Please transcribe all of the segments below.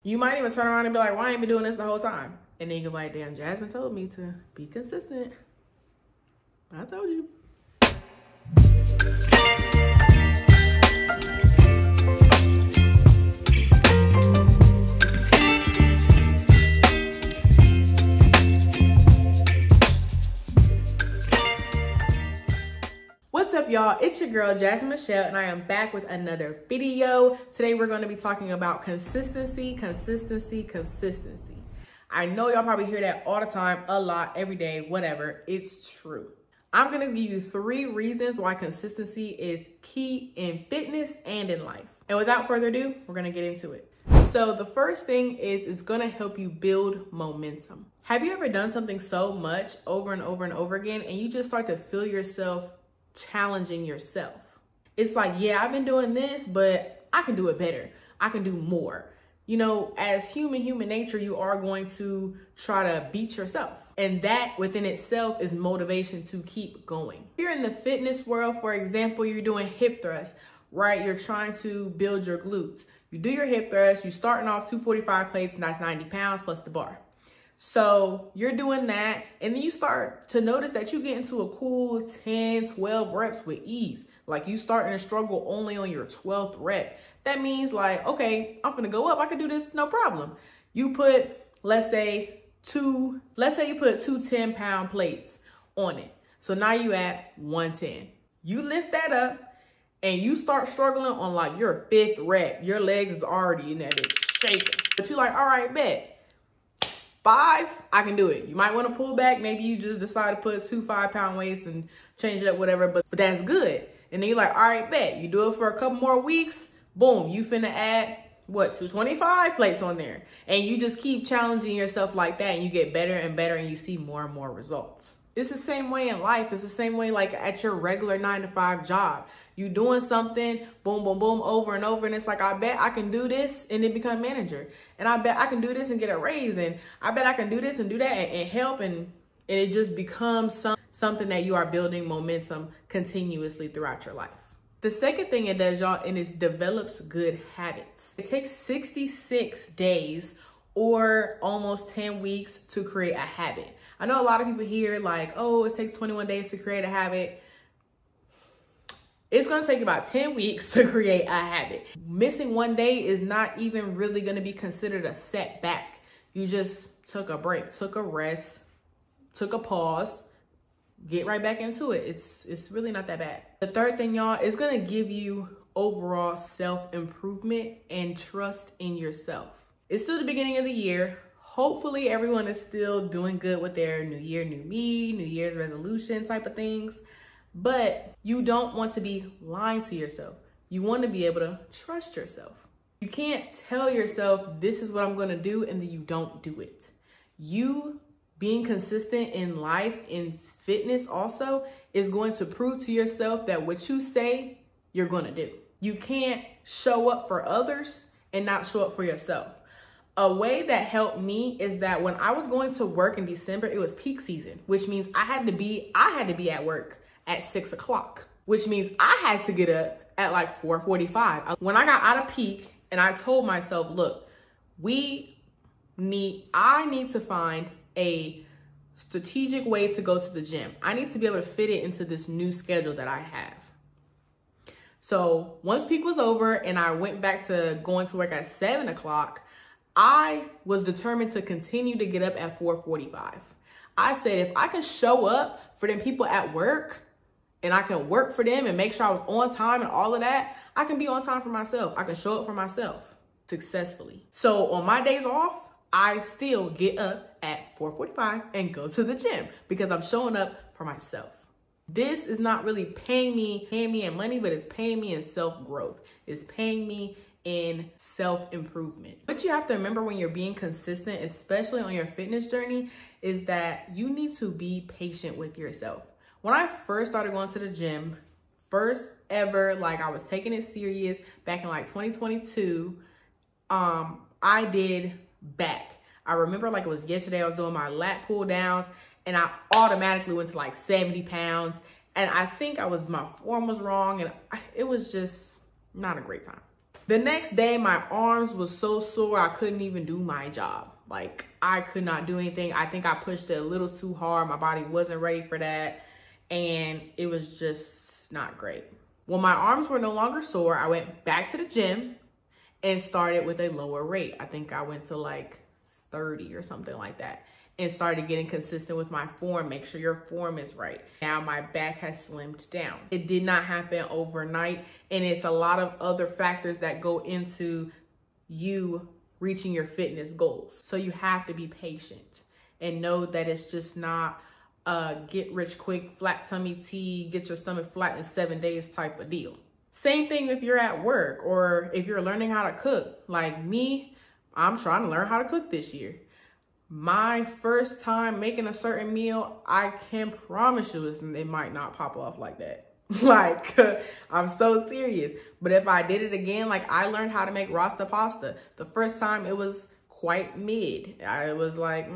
You might even turn around and be like, why ain't been doing this the whole time? And then you can be like, damn, Jasmine told me to be consistent. I told you. What's up, y'all? It's your girl Jasmine Michelle, and I am back with another video. Today we're going to be talking about consistency. I know y'all probably hear that all the time, a lot, every day, whatever. It's true. I'm going to give you 3 reasons why consistency is key in fitness and in life. And without further ado, we're going to get into it. So the first thing is it's going to help you build momentum. Have you ever done something so much over and over and over again, and you just start to feel yourself challenging yourself? It's like, yeah, I've been doing this, but I can do it better. I can do more. You know, as human nature, you are going to try to beat yourself. And that within itself is motivation to keep going. Here in the fitness world, for example, you're doing hip thrusts, right? You're trying to build your glutes. You do your hip thrust, you're starting off 245 plates, and that's 90 pounds plus the bar. So you're doing that, and then you start to notice that you get into a cool 10, 12 reps with ease. Like you starting to struggle only on your 12th rep. That means like, okay, I'm gonna go up. I can do this, no problem. You put, let's say you put 2 10-pound plates on it. So now you at 110. You lift that up and you start struggling on like your 5th rep. Your legs is already in that bitch shaking. But you're like, all right, bet. 5, I can do it. You might want to pull back. Maybe you just decide to put 2 5-pound weights and change it up, whatever, but that's good. And then you're like, all right, bet. You do it for a couple more weeks. Boom, you finna add, what, 225 plates on there. And you just keep challenging yourself like that, and you get better and better, and you see more and more results. It's the same way in life. It's the same way like at your regular 9-to-5 job. You doing something, boom, boom, boom, over and over. And it's like, I bet I can do this and then become manager. And I bet I can do this and get a raise. And I bet I can do this and do that and help. And it just becomes something that you are building momentum continuously throughout your life. The second thing it does, y'all, and it develops good habits. It takes 66 days or almost 10 weeks to create a habit. I know a lot of people hear like, oh, it takes 21 days to create a habit. It's going to take about 10 weeks to create a habit. Missing one day is not even really going to be considered a setback. You just took a break, took a rest, took a pause, get right back into it. It's really not that bad. The third thing, y'all, is going to give you overall self-improvement and trust in yourself. It's still the beginning of the year. Hopefully everyone is still doing good with their new year, new me, New Year's resolution type of things. But you don't want to be lying to yourself. You want to be able to trust yourself. You can't tell yourself this is what I'm going to do and then you don't do it. You being consistent in life, in fitness also, is going to prove to yourself that what you say, you're going to do. You can't show up for others and not show up for yourself. A way that helped me is that when I was going to work in December, it was peak season, which means I had to be at work at 6 o'clock, which means I had to get up at like 4:45. When I got out of peak and I told myself, look, I need to find a strategic way to go to the gym. I need to be able to fit it into this new schedule that I have. So once peak was over and I went back to going to work at 7 o'clock, I was determined to continue to get up at 4:45. I said, if I can show up for them people at work and I can work for them and make sure I was on time and all of that, I can be on time for myself. I can show up for myself successfully. So on my days off, I still get up at 4:45 and go to the gym because I'm showing up for myself. This is not really paying me in money, but it's paying me in self-growth. It's paying me in self-improvement. What you have to remember when you're being consistent, especially on your fitness journey, is that you need to be patient with yourself. When I first started going to the gym, first ever, like I was taking it serious back in like 2022, I did back. I remember like it was yesterday, I was doing my lat pull downs and I automatically went to like 70 pounds. And I think my form was wrong and it was just not a great time. The next day, my arms was so sore, I couldn't even do my job. Like, I could not do anything. I think I pushed it a little too hard. My body wasn't ready for that. And it was just not great. When my arms were no longer sore, I went back to the gym and started with a lower rate. I think I went to like 30 or something like that. And started getting consistent with my form. Make sure your form is right. Now my back has slimmed down. It did not happen overnight. And it's a lot of other factors that go into you reaching your fitness goals. So you have to be patient and know that it's just not a get rich quick, flat tummy tea, get your stomach flat in 7 days type of deal. Same thing if you're at work or if you're learning how to cook. Like me, I'm trying to learn how to cook this year. My first time making a certain meal, I can promise you it might not pop off like that. Like, I'm so serious. But if I did it again, like I learned how to make rasta pasta. The first time it was quite mid. I was like,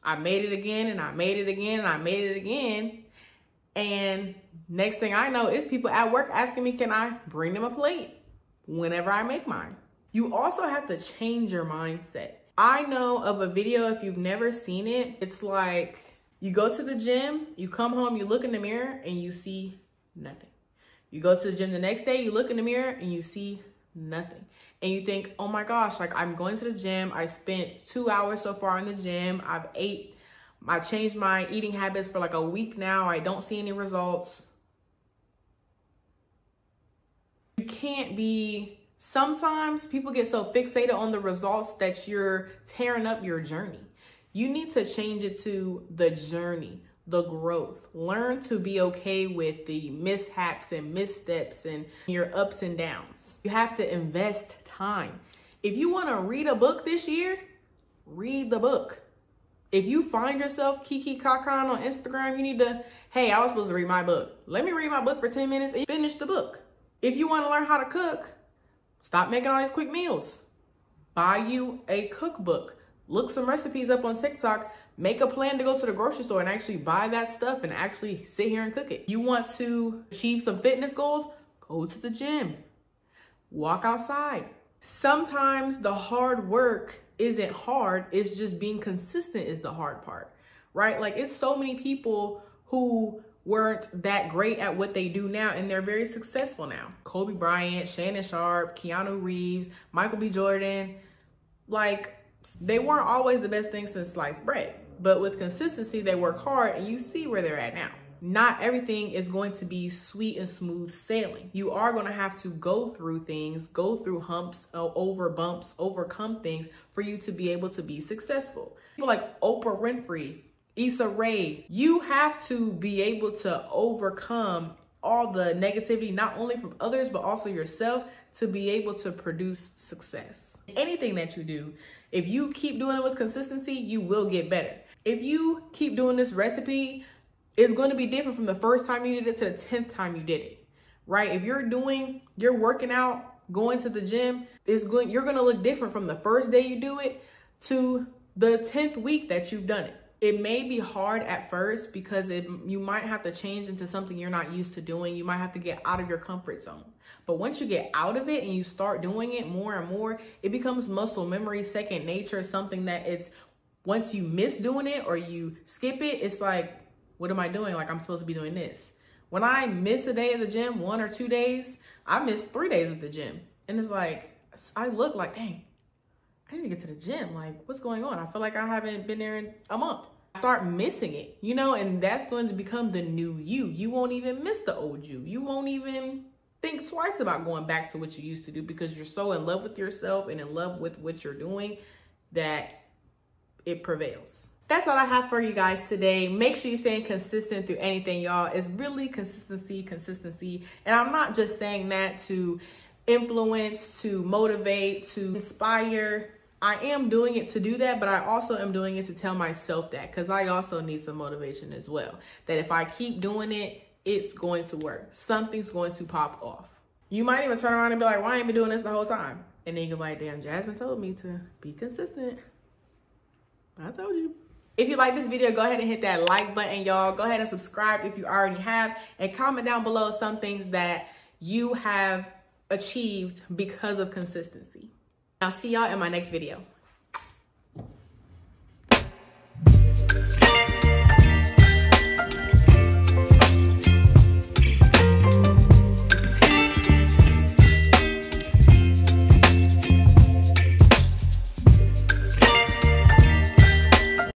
I made it again and I made it again and I made it again. And next thing I know, it's people at work asking me, can I bring them a plate whenever I make mine? You also have to change your mindset. I know of a video, if you've never seen it, it's like you go to the gym, you come home, you look in the mirror and you see nothing. You go to the gym the next day, you look in the mirror and you see nothing. And you think, oh my gosh, like I'm going to the gym. I spent 2 hours so far in the gym. I changed my eating habits for like a week now. I don't see any results. You can't be... Sometimes people get so fixated on the results that you're tearing up your journey. You need to change it to the journey, the growth. Learn to be okay with the mishaps and missteps and your ups and downs. You have to invest time. If you want to read a book this year, read the book. If you find yourself kiki kakan on Instagram, you need to, hey, I was supposed to read my book. Let me read my book for 10 minutes and finish the book. If you want to learn how to cook, stop making all these quick meals. Buy you a cookbook. Look some recipes up on TikTok. Make a plan to go to the grocery store and actually buy that stuff and actually sit here and cook it. You want to achieve some fitness goals? Go to the gym. Walk outside. Sometimes the hard work isn't hard. It's just being consistent is the hard part, right? Like it's so many people who weren't that great at what they do now and they're very successful now. Kobe Bryant, Shannon Sharp, Keanu Reeves, Michael B. Jordan, like they weren't always the best thing since sliced bread, but with consistency, they work hard and you see where they're at now. Not everything is going to be sweet and smooth sailing. You are going to have to go through things, go through humps, over bumps, overcome things for you to be able to be successful. People like Oprah Winfrey, Issa Rae, you have to be able to overcome all the negativity, not only from others, but also yourself to be able to produce success. Anything that you do, if you keep doing it with consistency, you will get better. If you keep doing this recipe, it's going to be different from the first time you did it to the 10th time you did it, right? If you're working out, going to the gym, you're going to look different from the first day you do it to the 10th week that you've done it. It may be hard at first because you might have to change into something you're not used to doing. You might have to get out of your comfort zone. But once you get out of it and you start doing it more and more, it becomes muscle memory, second nature, something that once you miss doing it or you skip it, it's like, what am I doing? Like I'm supposed to be doing this. When I miss a day at the gym, 1 or 2 days, I missed 3 days at the gym. And it's like, I look like, dang, I need to get to the gym. Like, what's going on? I feel like I haven't been there in a month. Start missing it, and that's going to become the new you. You won't even miss the old you. You won't even think twice about going back to what you used to do because you're so in love with yourself and in love with what you're doing that it prevails. That's all I have for you guys today. Make sure you stay consistent through anything, y'all. It's really consistency. And I'm not just saying that to influence, to motivate, to inspire. I am doing it to do that, but I also am doing it to tell myself that because I also need some motivation as well. That if I keep doing it, it's going to work. Something's going to pop off. You might even turn around and be like, why ain't I been doing this the whole time? And then you can be like, damn, Jasmine told me to be consistent. I told you. If you like this video, go ahead and hit that like button, y'all. Go ahead and subscribe if you already have. And comment down below some things that you have achieved because of consistency. I'll see y'all in my next video.